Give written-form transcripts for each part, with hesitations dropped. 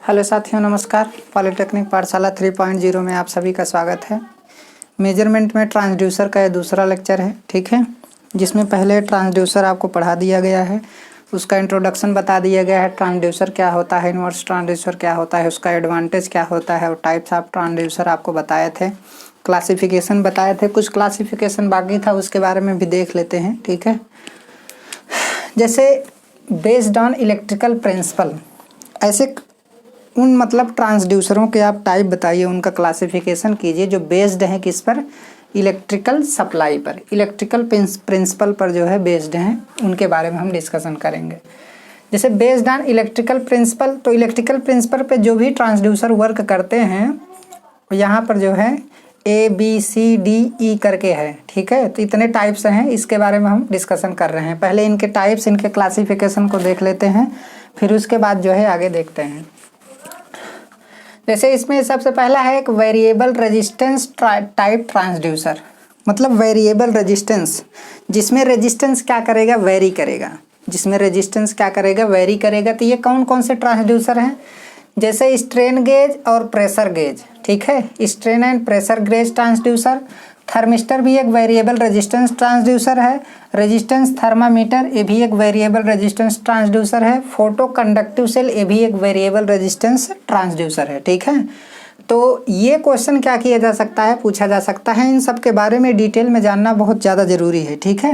Hello साथियों, नमस्कार। Polytechnic पाठशाला 3.0 में आप सभी का स्वागत है। मेजरमेंट में ट्रांसड्यूसर का यह दूसरा लेक्चर है, ठीक है, जिसमें पहले ट्रांसड्यूसर आपको पढ़ा दिया गया है, उसका इंट्रोडक्शन बता दिया गया है। ट्रांसड्यूसर क्या होता है, इन्वर्स ट्रांसड्यूसर क्या होता है, उसका एडवांटेज क्या होता है और टाइप्स ऑफ ट्रांसड्यूसर आपको बताए थे, क्लासिफिकेशन बताए थे। कुछ क्लासिफिकेशन बाकी था, उसके बारे में भी देख लेते हैं, ठीक है। जैसे बेस्ड ऑन इलेक्ट्रिकल प्रिंसिपल, ऐसे उन मतलब ट्रांसड्यूसरों के आप टाइप बताइए, उनका क्लासिफिकेशन कीजिए जो बेस्ड हैं किस पर, इलेक्ट्रिकल सप्लाई पर, इलेक्ट्रिकल प्रिंसिपल पर जो है बेस्ड हैं, उनके बारे में हम डिस्कशन करेंगे। जैसे बेस्ड ऑन इलेक्ट्रिकल प्रिंसिपल, तो इलेक्ट्रिकल प्रिंसिपल पे जो भी ट्रांसड्यूसर वर्क करते हैं यहाँ पर जो है ABCDE करके है, ठीक है। तो इतने टाइप्स हैं, इसके बारे में हम डिस्कशन कर रहे हैं। पहले इनके टाइप्स, इनके क्लासिफिकेशन को देख लेते हैं, फिर उसके बाद जो है आगे देखते हैं। जैसे इसमें सबसे पहला है एक वेरिएबल रेजिस्टेंस टाइप ट्रांसड्यूसर, मतलब वेरिएबल रेजिस्टेंस, जिसमें रेजिस्टेंस क्या करेगा, वेरी करेगा, जिसमें रेजिस्टेंस क्या करेगा, वेरी करेगा। तो ये कौन कौन से ट्रांसड्यूसर हैं, जैसे स्ट्रेन गेज और प्रेशर गेज, ठीक है, strain and pressure gauge transducer. Thermistor भी एक वेरिएबल रेजिस्टेंस ट्रांसड्यूसर है। रेजिस्टेंस थर्मामीटर, ये भी एक वेरिएबल रेजिस्टेंस ट्रांसड्यूसर है। फोटो कंडक्टिव सेल, ये भी एक वेरिएबल रेजिस्टेंस ट्रांसड्यूसर है, ठीक है। तो ये क्वेश्चन क्या किया जा सकता है, पूछा जा सकता है। इन सब के बारे में डिटेल में जानना बहुत ज़्यादा ज़रूरी है, ठीक है।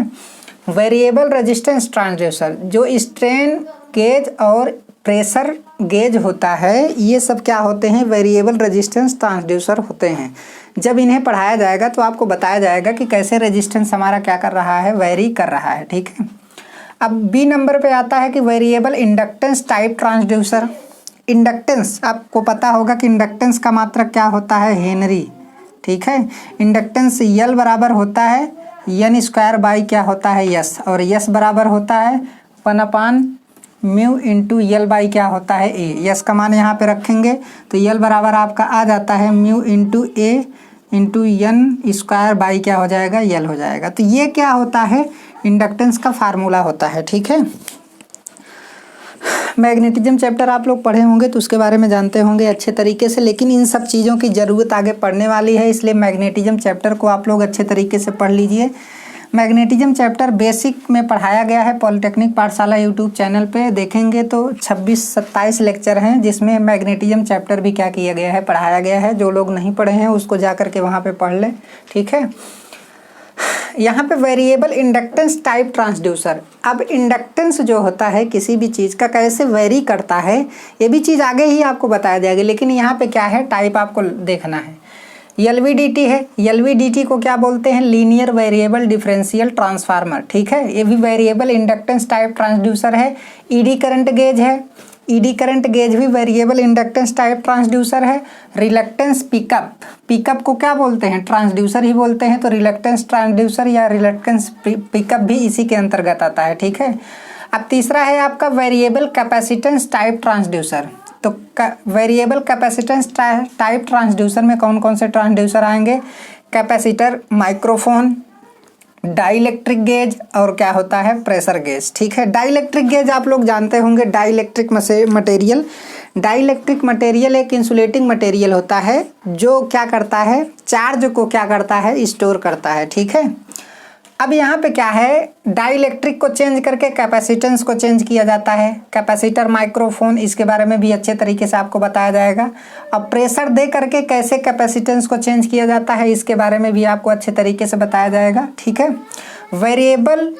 वेरिएबल रेजिस्टेंस ट्रांसड्यूसर, जो स्ट्रेन गेज और प्रेशर गेज होता है, ये सब क्या होते हैं, वेरिएबल रेजिस्टेंस ट्रांसड्यूसर होते हैं। जब इन्हें पढ़ाया जाएगा तो आपको बताया जाएगा कि कैसे रेजिस्टेंस हमारा क्या कर रहा है, वेरी कर रहा है, ठीक है। अब बी नंबर पे आता है कि variable inductance type transducer. Inductance, आपको पता होगा कि इंडक्टेंस का मात्रक क्या होता है, हेनरी, ठीक है। इंडक्टेंस यल बराबर होता है एन स्क्वायर बाई क्या होता है, यस, और यस बराबर होता है 1/μ × L बाई क्या होता है, ए। यस का मान यहाँ पे रखेंगे तो यल बराबर आपका आ जाता है μ × A × n स्क्वायर बाई क्या हो जाएगा, यल हो जाएगा। तो ये क्या होता है, इंडक्टेंस का फार्मूला होता है, ठीक है। मैग्नेटिज्म चैप्टर आप लोग पढ़े होंगे तो उसके बारे में जानते होंगे अच्छे तरीके से, लेकिन इन सब चीज़ों की ज़रूरत आगे पढ़ने वाली है, इसलिए मैग्नेटिज्म चैप्टर को आप लोग अच्छे तरीके से पढ़ लीजिए। मैग्नेटिज्म चैप्टर बेसिक में पढ़ाया गया है, पॉलिटेक्निक पाठशाला यूट्यूब चैनल पे देखेंगे तो 26-27 लेक्चर हैं, जिसमें मैग्नेटिज्म चैप्टर भी क्या किया गया है, पढ़ाया गया है। जो लोग नहीं पढ़े हैं उसको जा करके वहाँ पे पढ़ लें, ठीक है। यहाँ पे वेरिएबल इंडक्टेंस टाइप ट्रांसड्यूसर, अब इंडक्टेंस जो होता है किसी भी चीज़ का कैसे वेरी करता है, ये भी चीज़ आगे ही आपको बताया जाएगा, लेकिन यहाँ पे क्या है, टाइप आपको देखना है। LVDT है, LVDT को क्या बोलते हैं, लीनियर वेरिएबल डिफरेंशियल ट्रांसफार्मर, ठीक है। ये भी वेरिएबल इंडक्टेंस टाइप ट्रांसड्यूसर है। ED करंट गेज है, ED करंट गेज भी वेरिएबल इंडक्टेंस टाइप ट्रांसड्यूसर है। रिलक्टेंस पिकअप, पिकअप को क्या बोलते हैं, ट्रांसड्यूसर ही बोलते हैं, तो रिलक्टेंस ट्रांसड्यूसर या रिलक्टेंस पिकअप भी इसी के अंतर्गत आता है, ठीक है। अब तीसरा है आपका वेरिएबल कैपेसिटेंस टाइप ट्रांसड्यूसर। तो वेरिएबल कैपेसिटेंस टाइप ट्रांसड्यूसर में कौन कौन से ट्रांसड्यूसर आएंगे, कैपेसिटर, माइक्रोफोन, डाइलेक्ट्रिक गेज और क्या होता है, प्रेशर गेज, ठीक है। डाइलेक्ट्रिक गेज आप लोग जानते होंगे, डाइलेक्ट्रिक मटेरियल। डाइलेक्ट्रिक मटेरियल एक इंसुलेटिंग मटेरियल होता है जो क्या करता है, चार्ज को क्या करता है, स्टोर करता है, ठीक है। अब यहाँ पे क्या है, डाइलेक्ट्रिक को चेंज करके कैपेसिटेंस को चेंज किया जाता है, कैपेसिटर, माइक्रोफोन, इसके बारे में भी अच्छे तरीके से आपको बताया जाएगा। अब प्रेशर दे करके कैसे कैपेसिटेंस को चेंज किया जाता है, इसके बारे में भी आपको अच्छे तरीके से बताया जाएगा, ठीक है। Variable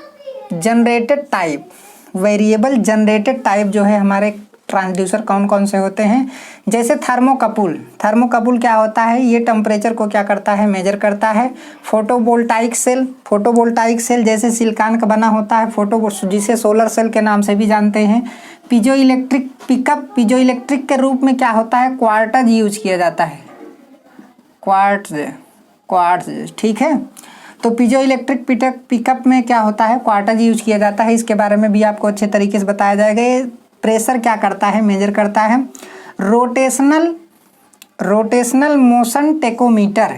generated type, variable generated type जो है हमारे ट्रांसड्यूसर कौन कौन से होते हैं, जैसे थर्मोकपल। थर्मोकपल क्या होता है, ये टेम्परेचर को क्या करता है, मेजर करता है। फोटोवोल्टाइक सेल, फोटोवोल्टाइक सेल जैसे सिलिकॉन का बना होता है, जिसे सोलर सेल के नाम से भी जानते हैं। Piezo electric pickup, piezo electric के रूप में क्या होता है, क्वार्ट्ज यूज किया जाता है, क्वार्ट्ज, ठीक है। तो पीजो इलेक्ट्रिक पिकअप में क्या होता है, क्वार्ट्ज यूज किया जाता है, इसके बारे में भी आपको अच्छे तरीके से बताया जाएगा। ये प्रेशर क्या करता है, मेजर करता है। Rotational motion tachometer,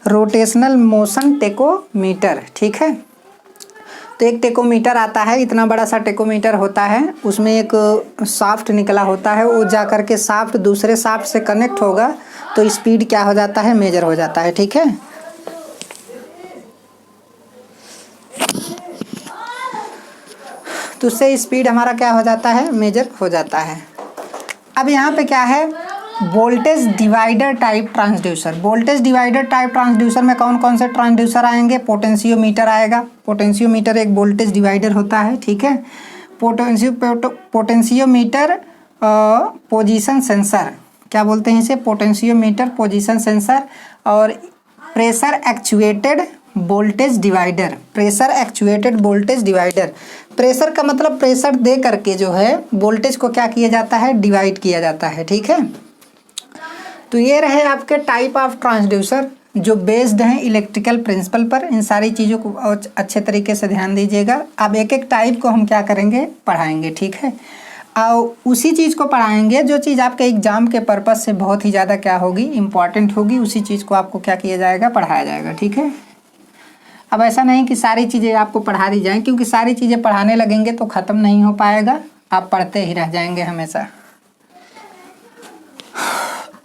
rotational motion tachometer, ठीक है। तो एक टेकोमीटर आता है, इतना बड़ा सा टेकोमीटर होता है, उसमें एक शाफ्ट निकला होता है, वो जा कर के शाफ्ट दूसरे शाफ्ट से कनेक्ट होगा तो स्पीड क्या हो जाता है, मेजर हो जाता है। ठीक है, तो उससे स्पीड हमारा क्या हो जाता है, मेजर हो जाता है। अब यहाँ पे क्या है, voltage divider type transducer. Voltage divider type transducer में कौन कौन से ट्रांसड्यूसर आएंगे, पोटेंशियोमीटर आएगा। पोटेंशियोमीटर एक वोल्टेज डिवाइडर होता है। ठीक है, पोटेंशियोमीटर पोजीशन सेंसर, क्या बोलते हैं इसे, पोटेंशियोमीटर पोजीशन सेंसर। और pressure actuated voltage divider, pressure actuated voltage divider. Pressure का मतलब प्रेशर दे करके जो है वोल्टेज को क्या किया जाता है, डिवाइड किया जाता है। ठीक है, तो ये रहे आपके टाइप ऑफ ट्रांसड्यूसर जो बेस्ड हैं इलेक्ट्रिकल प्रिंसिपल पर। इन सारी चीज़ों को अच्छे तरीके से ध्यान दीजिएगा। अब एक एक टाइप को हम क्या करेंगे, पढ़ाएंगे। ठीक है, और उसी चीज़ को पढ़ाएंगे जो चीज़ आपके एग्जाम के पर्पज़ से बहुत ही ज़्यादा क्या होगी, इम्पॉर्टेंट होगी, उसी चीज़ को आपको क्या किया जाएगा, पढ़ाया जाएगा। ठीक है, अब ऐसा नहीं कि सारी चीज़ें आपको पढ़ा दी जाएं, क्योंकि सारी चीज़ें पढ़ाने लगेंगे तो ख़त्म नहीं हो पाएगा, आप पढ़ते ही रह जाएंगे हमेशा।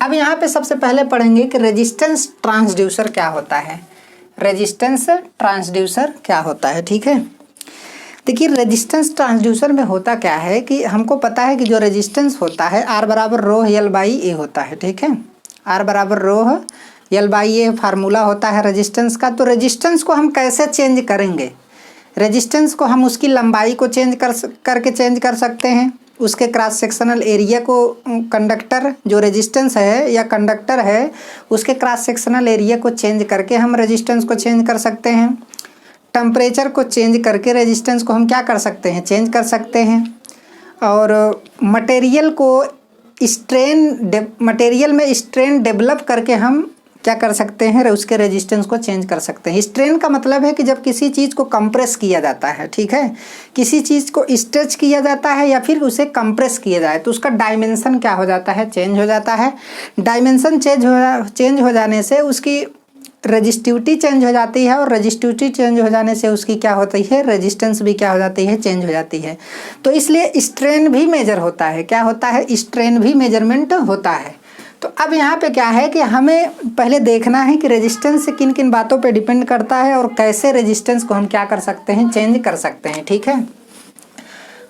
अब यहाँ पे सबसे पहले पढ़ेंगे कि रेजिस्टेंस ट्रांसड्यूसर क्या होता है। रेजिस्टेंस ट्रांसड्यूसर क्या होता है। ठीक है, देखिए रेजिस्टेंस ट्रांसड्यूसर में होता क्या है कि हमको पता है कि जो रेजिस्टेंस होता है R बराबर रो L बाई ए होता है। ठीक है, R बराबर रो L बाई ए फार्मूला होता है रेजिस्टेंस का। तो रेजिस्टेंस को हम कैसे चेंज करेंगे, रेजिस्टेंस को हम उसकी लंबाई को चेंज करके चेंज कर सकते हैं, उसके क्रॉस सेक्शनल एरिया को, कंडक्टर जो रेजिस्टेंस है या कंडक्टर है उसके क्रॉस सेक्शनल एरिया को चेंज करके हम रेजिस्टेंस को चेंज कर सकते हैं। टेम्परेचर को चेंज करके रेजिस्टेंस को हम क्या कर सकते हैं, चेंज कर सकते हैं। और मटेरियल में स्ट्रेन डेवलप करके हम क्या कर सकते हैं, उसके रेजिस्टेंस को चेंज कर सकते हैं। स्ट्रेन का मतलब है कि जब किसी चीज़ को कंप्रेस किया जाता है, ठीक है, किसी चीज़ को स्ट्रेच किया जाता है या फिर उसे कंप्रेस किया जाए तो उसका डायमेंशन क्या हो जाता है, चेंज हो जाता है। डायमेंशन चेंज हो जाने से उसकी रजिस्टिविटी चेंज हो जाती है, और रजिस्टिविटी चेंज हो जाने से उसकी क्या होती है, रेजिस्टेंस भी क्या हो जाती है, चेंज हो जाती है। तो इसलिए स्ट्रेन भी मेजर होता है, क्या होता है, स्ट्रेन भी मेजरमेंट होता है। तो अब यहाँ पे क्या है कि हमें पहले देखना है कि रेजिस्टेंस से किन किन बातों पे डिपेंड करता है और कैसे रेजिस्टेंस को हम क्या कर सकते हैं, चेंज कर सकते हैं। ठीक है,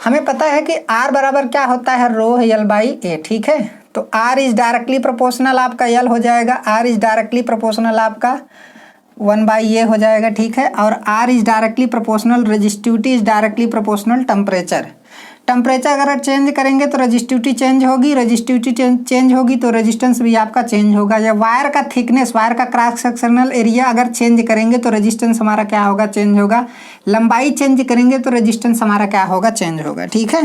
हमें पता है कि R बराबर क्या होता है, रो L बाई ए। ठीक है, तो R इज डायरेक्टली प्रोपोर्शनल आपका L हो जाएगा, R इज डायरेक्टली प्रोपोर्शनल आपका 1 बाई ए हो जाएगा। ठीक है, और R is directly proportional, resistivity is directly proportional temperature. Temperature अगर चेंज करेंगे तो रेजिस्टिविटी चेंज होगी, रेजिस्टिविटी चेंज होगी तो रेजिस्टेंस भी आपका चेंज होगा। या वायर का थिकनेस, वायर का क्रॉस सेक्शनल एरिया अगर चेंज करेंगे तो रेजिस्टेंस हमारा क्या होगा, चेंज होगा। लंबाई चेंज करेंगे तो रेजिस्टेंस हमारा क्या होगा, चेंज होगा। ठीक है,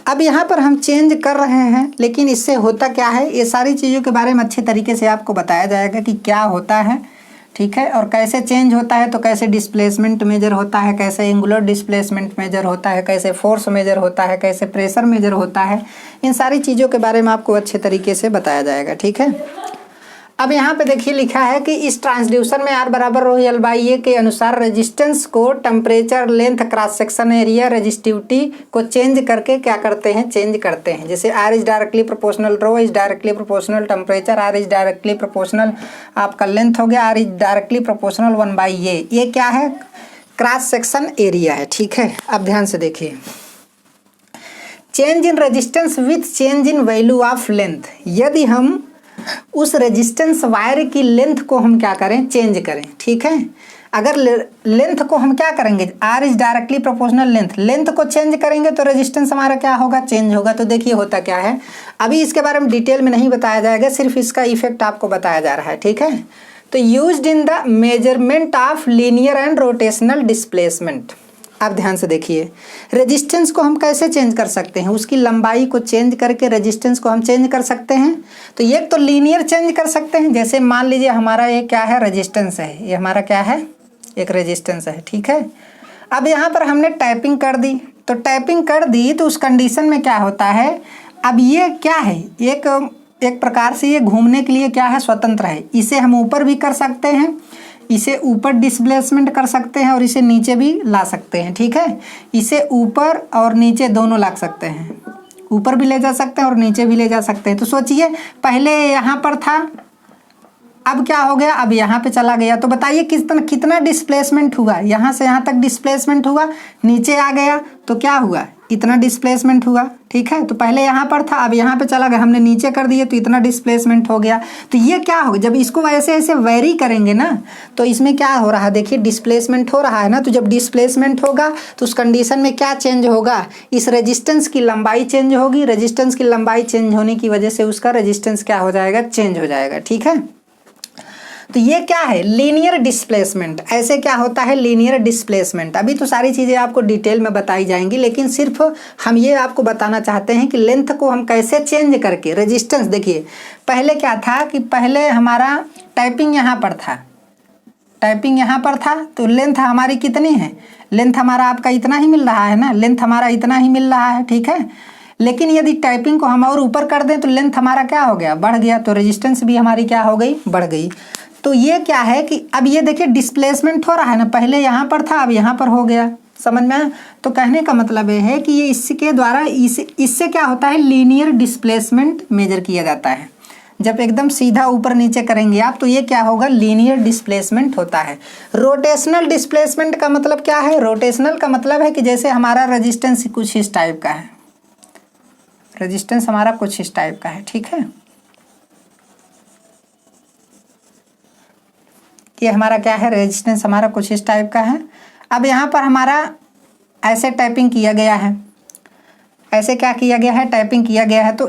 अब यहाँ पर हम चेंज कर रहे हैं, लेकिन इससे होता क्या है, ये सारी चीज़ों के बारे में अच्छे तरीके से आपको बताया जाएगा कि क्या होता है। ठीक है, और कैसे चेंज होता है, तो कैसे डिस्प्लेसमेंट मेजर होता है, कैसे एंगुलर डिस्प्लेसमेंट मेजर होता है, कैसे फोर्स मेजर होता है, कैसे प्रेशर मेजर होता है, इन सारी चीज़ों के बारे में आपको अच्छे तरीके से बताया जाएगा। ठीक है, अब यहाँ पे देखिए लिखा है कि इस ट्रांसड्यूसर में R बराबर रो L बाई ए के अनुसार रेजिस्टेंस को temperature, length, cross section area, resistivity को चेंज करके क्या करते हैं, चेंज करते हैं। जैसे R is directly proportional, rho is directly proportional temperature, R is directly proportional आपका लेंथ हो गया, R is directly proportional 1 by A. ये क्या है, क्रॉस सेक्शन एरिया है। ठीक है, अब ध्यान से देखिए, change in resistance with change in value of length. यदि हम उस रेजिस्टेंस वायर की लेंथ को हम क्या करें, चेंज करें। ठीक है, अगर लेंथ को हम क्या करेंगे, R is directly proportional length को चेंज करेंगे तो रेजिस्टेंस हमारा क्या होगा, चेंज होगा। तो देखिए होता क्या है, अभी इसके बारे में डिटेल में नहीं बताया जाएगा, सिर्फ इसका इफेक्ट आपको बताया जा रहा है। ठीक है, तो used in the measurement of linear and rotational displacement. अब ध्यान से देखिए, रेजिस्टेंस को हम कैसे चेंज कर सकते हैं, उसकी लंबाई को चेंज करके रेजिस्टेंस को हम चेंज कर सकते हैं। तो ये तो लीनियर चेंज कर सकते हैं, जैसे मान लीजिए हमारा ये क्या है, रेजिस्टेंस है, ये हमारा क्या है, एक रेजिस्टेंस है। ठीक है, अब यहाँ पर हमने टैपिंग कर दी, तो टैपिंग कर दी तो उस कंडीशन में क्या होता है, अब ये क्या है, एक प्रकार से ये घूमने के लिए क्या है, स्वतंत्र है। इसे हम ऊपर भी कर सकते हैं, इसे ऊपर डिस्प्लेसमेंट कर सकते हैं और इसे नीचे भी ला सकते हैं, ठीक है। इसे ऊपर और नीचे दोनों ला सकते हैं, ऊपर भी ले जा सकते हैं और नीचे भी ले जा सकते हैं। तो सोचिए पहले यहाँ पर था, अब क्या हो गया, अब यहाँ पे चला गया। तो बताइए कितना डिस्प्लेसमेंट हुआ, यहाँ से यहाँ तक डिस्प्लेसमेंट हुआ, नीचे आ गया तो क्या हुआ, इतना डिस्प्लेसमेंट हुआ, ठीक है। तो पहले यहाँ पर था, अब यहाँ पे चला गया, हमने नीचे कर दिए तो इतना डिस्प्लेसमेंट हो गया। तो ये क्या होगा, जब इसको ऐसे ऐसे वेरी करेंगे ना तो इसमें क्या हो रहा है, देखिए डिस्प्लेसमेंट हो रहा है ना। तो जब डिस्प्लेसमेंट होगा तो उस कंडीशन में क्या चेंज होगा, इस रेजिस्टेंस की लंबाई चेंज होगी। रेजिस्टेंस की लंबाई चेंज होने की वजह से उसका रेजिस्टेंस क्या हो जाएगा, चेंज हो जाएगा, ठीक है। तो ये क्या है, लीनियर डिस्प्लेसमेंट। ऐसे क्या होता है, लीनियर डिस्प्लेसमेंट। अभी तो सारी चीज़ें आपको डिटेल में बताई जाएंगी, लेकिन सिर्फ हम ये आपको बताना चाहते हैं कि लेंथ को हम कैसे चेंज करके रेजिस्टेंस, देखिए पहले क्या था कि पहले हमारा टाइपिंग यहाँ पर था, टाइपिंग यहाँ पर था, तो लेंथ हमारी कितनी है, लेंथ हमारा आपका इतना ही मिल रहा है ना, लेंथ हमारा इतना ही मिल रहा है, ठीक है। लेकिन यदि टाइपिंग को हम और ऊपर कर दें तो लेंथ हमारा क्या हो गया, बढ़ गया, तो रेजिस्टेंस भी हमारी क्या हो गई, बढ़ गई। तो ये क्या है कि अब ये देखिए डिस्प्लेसमेंट हो रहा है ना, पहले यहाँ पर था अब यहाँ पर हो गया, समझ में। तो कहने का मतलब ये है कि ये इसके द्वारा इससे क्या होता है, लीनियर डिस्प्लेसमेंट मेजर किया जाता है। जब एकदम सीधा ऊपर नीचे करेंगे आप तो ये क्या होगा, लीनियर डिस्प्लेसमेंट होता है। रोटेशनल डिस्प्लेसमेंट का मतलब क्या है, रोटेशनल का मतलब है कि जैसे हमारा रेजिस्टेंस कुछ इस टाइप का है, रेजिस्टेंस हमारा कुछ इस टाइप का है, ठीक है। ये हमारा क्या है, रेजिस्टेंस हमारा कुछ इस टाइप का है। अब यहाँ पर हमारा ऐसे टाइपिंग किया गया है, ऐसे क्या किया गया है, टाइपिंग किया गया है। तो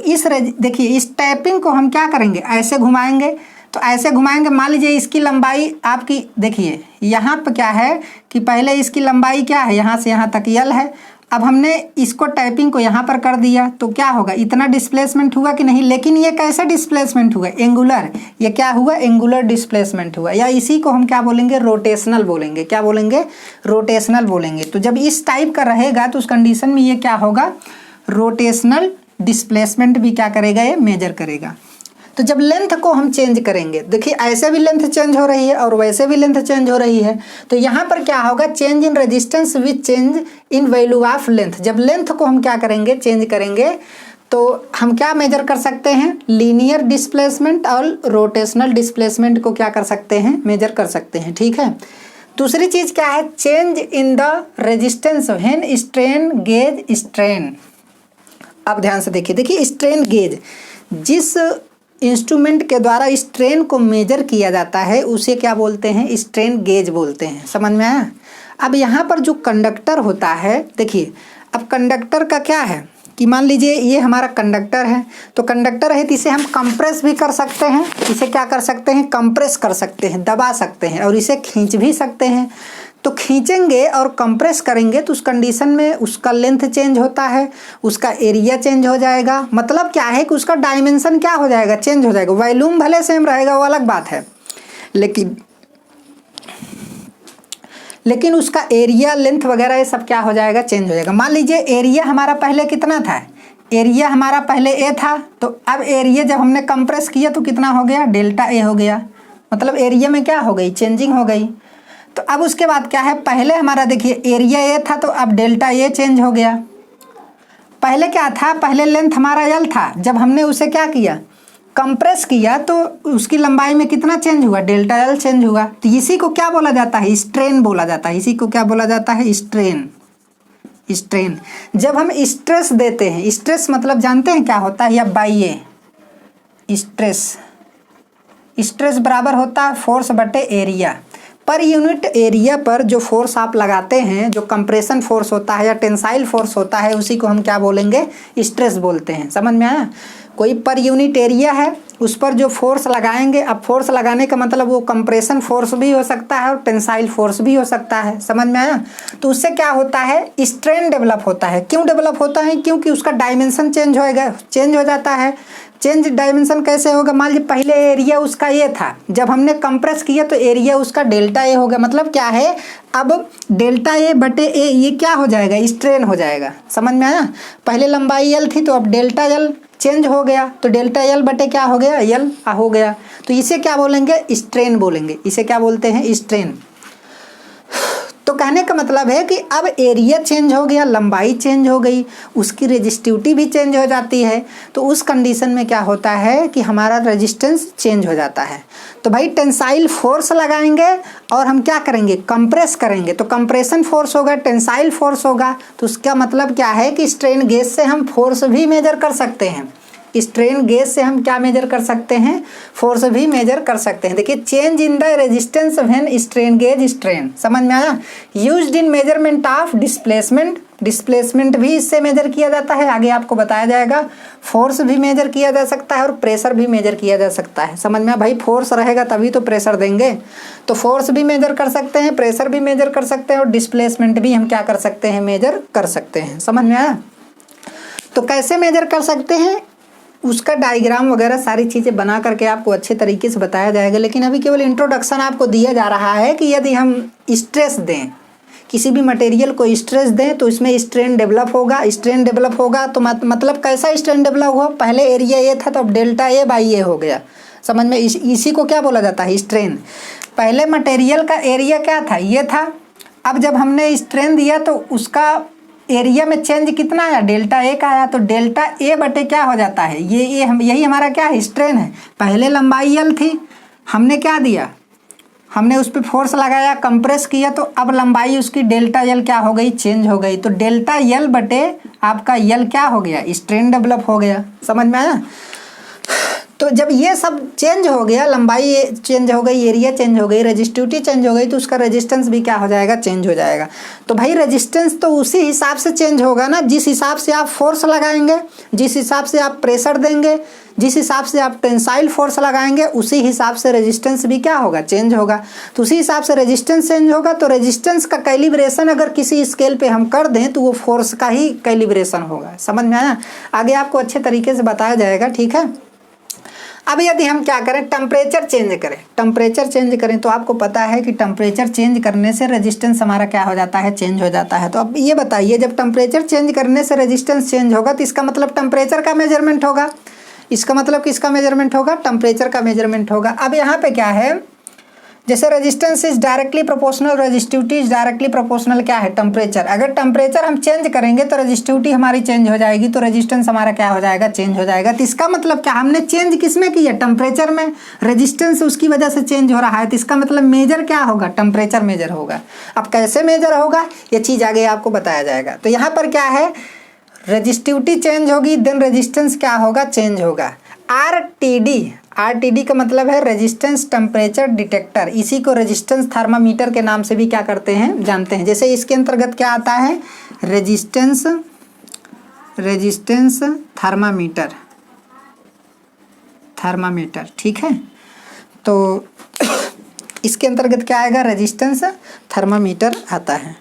देखिए इस टाइपिंग को हम क्या करेंगे, ऐसे घुमाएंगे। तो ऐसे घुमाएंगे, मान लीजिए इसकी लंबाई आपकी, देखिए यहाँ पर क्या है कि पहले इसकी लंबाई क्या है, यहाँ से यहाँ तक यल है। अब हमने इसको टाइपिंग को यहाँ पर कर दिया तो क्या होगा, इतना डिस्प्लेसमेंट हुआ कि नहीं। लेकिन ये कैसे डिस्प्लेसमेंट हुआ, एंगुलर, ये क्या हुआ, एंगुलर डिस्प्लेसमेंट हुआ, या इसी को हम क्या बोलेंगे, रोटेशनल बोलेंगे। क्या बोलेंगे, रोटेशनल बोलेंगे। तो जब इस टाइप का रहेगा तो उस कंडीशन में ये क्या होगा, रोटेशनल डिस्प्लेसमेंट भी क्या करेगा, ये मेजर करेगा। तो जब लेंथ को हम चेंज करेंगे, देखिए ऐसे भी लेंथ चेंज हो रही है और वैसे भी लेंथ चेंज हो रही है, तो यहाँ पर क्या होगा, change in resistance with change in value of length. जब लेंथ को हम क्या करेंगे, चेंज करेंगे, तो हम क्या मेजर कर सकते हैं, लीनियर डिस्प्लेसमेंट और रोटेशनल डिस्प्लेसमेंट को क्या कर सकते हैं, मेजर कर सकते हैं, ठीक है। दूसरी चीज़ क्या है, change in the resistance when strain gauge strain. अब ध्यान से देखिए स्ट्रेन गेज, जिस इंस्ट्रूमेंट के द्वारा स्ट्रेन को मेजर किया जाता है उसे क्या बोलते हैं, स्ट्रेन गेज बोलते हैं। समझ में आया। अब यहाँ पर जो कंडक्टर होता है, देखिए अब कंडक्टर का क्या है कि मान लीजिए ये हमारा कंडक्टर है, तो कंडक्टर है तो इसे हम कंप्रेस भी कर सकते हैं, इसे क्या कर सकते हैं, कंप्रेस कर सकते हैं, दबा सकते हैं, और इसे खींच भी सकते हैं। तो खींचेंगे और कंप्रेस करेंगे तो उस कंडीशन में उसका लेंथ चेंज होता है, उसका एरिया चेंज हो जाएगा। मतलब क्या है कि उसका डायमेंशन क्या हो जाएगा, चेंज हो जाएगा। वॉल्यूम भले सेम रहेगा, वो अलग बात है, लेकिन उसका एरिया, लेंथ वगैरह ये सब क्या हो जाएगा, चेंज हो जाएगा। मान लीजिए एरिया हमारा पहले कितना था, एरिया हमारा पहले ए था, तो अब एरिया जब हमने कंप्रेस किया तो कितना हो गया, डेल्टा ए हो गया। मतलब एरिया में क्या हो गई, चेंजिंग हो गई। तो अब उसके बाद क्या है, पहले हमारा देखिए एरिया ए था तो अब डेल्टा ए चेंज हो गया। पहले क्या था, पहले लेंथ हमारा एल था, जब हमने उसे क्या किया, कंप्रेस किया, तो उसकी लंबाई में कितना चेंज हुआ, डेल्टा एल चेंज हुआ। तो इसी को क्या बोला जाता है, स्ट्रेन बोला जाता है। इसी को क्या बोला जाता है, स्ट्रेन। स्ट्रेन जब हम स्ट्रेस देते हैं, स्ट्रेस मतलब जानते हैं क्या होता है, या बाई ए, स्ट्रेस बराबर होता है फोर्स बटे एरिया। पर यूनिट एरिया पर जो फोर्स आप लगाते हैं, जो कंप्रेशन फोर्स होता है या टेंसाइल फोर्स होता है, उसी को हम क्या बोलेंगे, स्ट्रेस बोलते हैं। समझ में आया। कोई पर यूनिट एरिया है, उस पर जो फोर्स लगाएंगे, अब फोर्स लगाने का मतलब वो कंप्रेशन फोर्स भी हो सकता है और टेंसाइल फोर्स भी हो सकता है। समझ में आया। तो उससे क्या होता है, स्ट्रेन डेवलप होता है। क्यों डेवलप होता है, क्योंकि उसका डायमेंशन चेंज हो जाता है। चेंज डायमेंशन कैसे होगा, मान लीजिए पहले एरिया उसका ये था, जब हमने कंप्रेस किया तो एरिया उसका डेल्टा ए हो गया। मतलब क्या है, अब डेल्टा ए बटे ए ये क्या हो जाएगा, स्ट्रेन हो जाएगा। समझ में आया। पहले लंबाई एल थी तो अब डेल्टा एल चेंज हो गया तो डेल्टा एल बटे क्या हो गया, एल हो गया। तो इसे क्या बोलेंगे, स्ट्रेन बोलेंगे। इसे क्या बोलते हैं, स्ट्रेन। तो कहने का मतलब है कि अब एरिया चेंज हो गया, लंबाई चेंज हो गई, उसकी रेजिस्टिविटी भी चेंज हो जाती है। तो उस कंडीशन में क्या होता है कि हमारा रेजिस्टेंस चेंज हो जाता है। तो भाई टेंसाइल फोर्स लगाएंगे और हम क्या करेंगे, कंप्रेस करेंगे। तो कंप्रेशन फोर्स होगा, टेंसाइल फोर्स होगा। तो उसका मतलब क्या है कि स्ट्रेन गेज से हम फोर्स भी मेजर कर सकते हैं। स्ट्रेन गेज से हम क्या मेजर कर सकते हैं, फोर्स भी मेजर कर सकते हैं। देखिए, change in the resistance when strain gauge strain, समझ में आया। Used in measurement of displacement, displacement भी इससे मेजर किया जाता है, आगे आपको बताया जाएगा। फोर्स भी मेजर किया जा सकता है और प्रेशर भी मेजर किया जा सकता है। समझ में, भाई फोर्स रहेगा तभी तो प्रेशर देंगे। तो फोर्स भी मेजर कर सकते हैं, प्रेशर भी मेजर कर सकते हैं और डिस्प्लेसमेंट भी हम क्या कर सकते हैं, मेजर कर सकते हैं। समझ में आया। तो कैसे मेजर कर सकते हैं, उसका डायग्राम वगैरह सारी चीज़ें बना करके आपको अच्छे तरीके से बताया जाएगा। लेकिन अभी केवल इंट्रोडक्शन आपको दिया जा रहा है कि यदि हम स्ट्रेस दें, किसी भी मटेरियल को स्ट्रेस दें तो इसमें स्ट्रेन डेवलप होगा। स्ट्रेन डेवलप होगा तो मतलब कैसा स्ट्रेन डेवलप हुआ, पहले एरिया ए था तो अब डेल्टा ए बाई ए हो गया। समझ में, इसी को क्या बोला जाता है, स्ट्रेन। पहले मटेरियल का एरिया क्या था, ये था। अब जब हमने स्ट्रेन दिया तो उसका एरिया में चेंज कितना आया, डेल्टा ए का आया। तो डेल्टा ए बटे क्या हो जाता है, ये यही हमारा क्या है, स्ट्रेन है। पहले लंबाई एल थी, हमने क्या दिया, हमने उस पर फोर्स लगाया, कंप्रेस किया, तो अब लंबाई उसकी डेल्टा एल क्या हो गई, चेंज हो गई। तो डेल्टा एल बटे आपका एल क्या हो गया, स्ट्रेन डेवलप हो गया। समझ में आया। तो जब ये सब चेंज हो गया, लंबाई चेंज हो गई, एरिया चेंज हो गई, रेजिस्टिविटी चेंज हो गई, तो उसका रेजिस्टेंस भी क्या हो जाएगा, चेंज हो जाएगा। तो भाई रेजिस्टेंस तो उसी हिसाब से चेंज होगा ना, जिस हिसाब से आप फोर्स लगाएंगे, जिस हिसाब से आप प्रेशर देंगे, जिस हिसाब से आप टेंसाइल फोर्स लगाएंगे, उसी हिसाब से रेजिस्टेंस भी क्या होगा, चेंज होगा। तो उसी हिसाब से रेजिस्टेंस चेंज होगा। तो रेजिस्टेंस का कैलिब्रेशन अगर किसी स्केल पे हम कर दें तो वो फोर्स का ही कैलिब्रेशन होगा। समझ में आया। आगे आपको अच्छे तरीके से बताया जाएगा, ठीक है। अब यदि हम क्या करें, टेम्परेचर चेंज करें, टेम्परेचर चेंज करें तो आपको पता है कि टेम्परेचर चेंज करने से रेजिस्टेंस हमारा क्या हो जाता है, चेंज हो जाता है। तो अब ये बताइए, जब टेम्परेचर चेंज करने से रेजिस्टेंस चेंज होगा तो इसका मतलब टेम्परेचर का मेजरमेंट होगा। इसका मतलब किसका मेजरमेंट होगा, टेम्परेचर का मेजरमेंट होगा। अब यहाँ पे क्या है, जैसे resistance is directly proportional, resistivity is directly proportional क्या है, टेम्परेचर। अगर टेम्परेचर हम चेंज करेंगे तो रेजिस्टिविटी हमारी चेंज हो जाएगी, तो रेजिस्टेंस हमारा क्या हो जाएगा, चेंज हो जाएगा। तो इसका मतलब क्या, हमने चेंज किसमें किया, टेम्परेचर में। रेजिस्टेंस उसकी वजह से चेंज हो रहा है, तो इसका मतलब मेजर क्या होगा, टेम्परेचर मेजर होगा। अब कैसे मेजर होगा, ये चीज़ आगे आपको बताया जाएगा। तो यहाँ पर क्या है, रेजिस्टिविटी चेंज होगी, देन रेजिस्टेंस क्या होगा, चेंज होगा। आरटीडी का मतलब है रेजिस्टेंस टेम्परेचर डिटेक्टर। इसी को रेजिस्टेंस थर्मामीटर के नाम से भी क्या करते हैं, जानते हैं। जैसे इसके अंतर्गत क्या आता है, रेजिस्टेंस थर्मामीटर, ठीक है। तो इसके अंतर्गत क्या आएगा, रेजिस्टेंस थर्मामीटर आता है।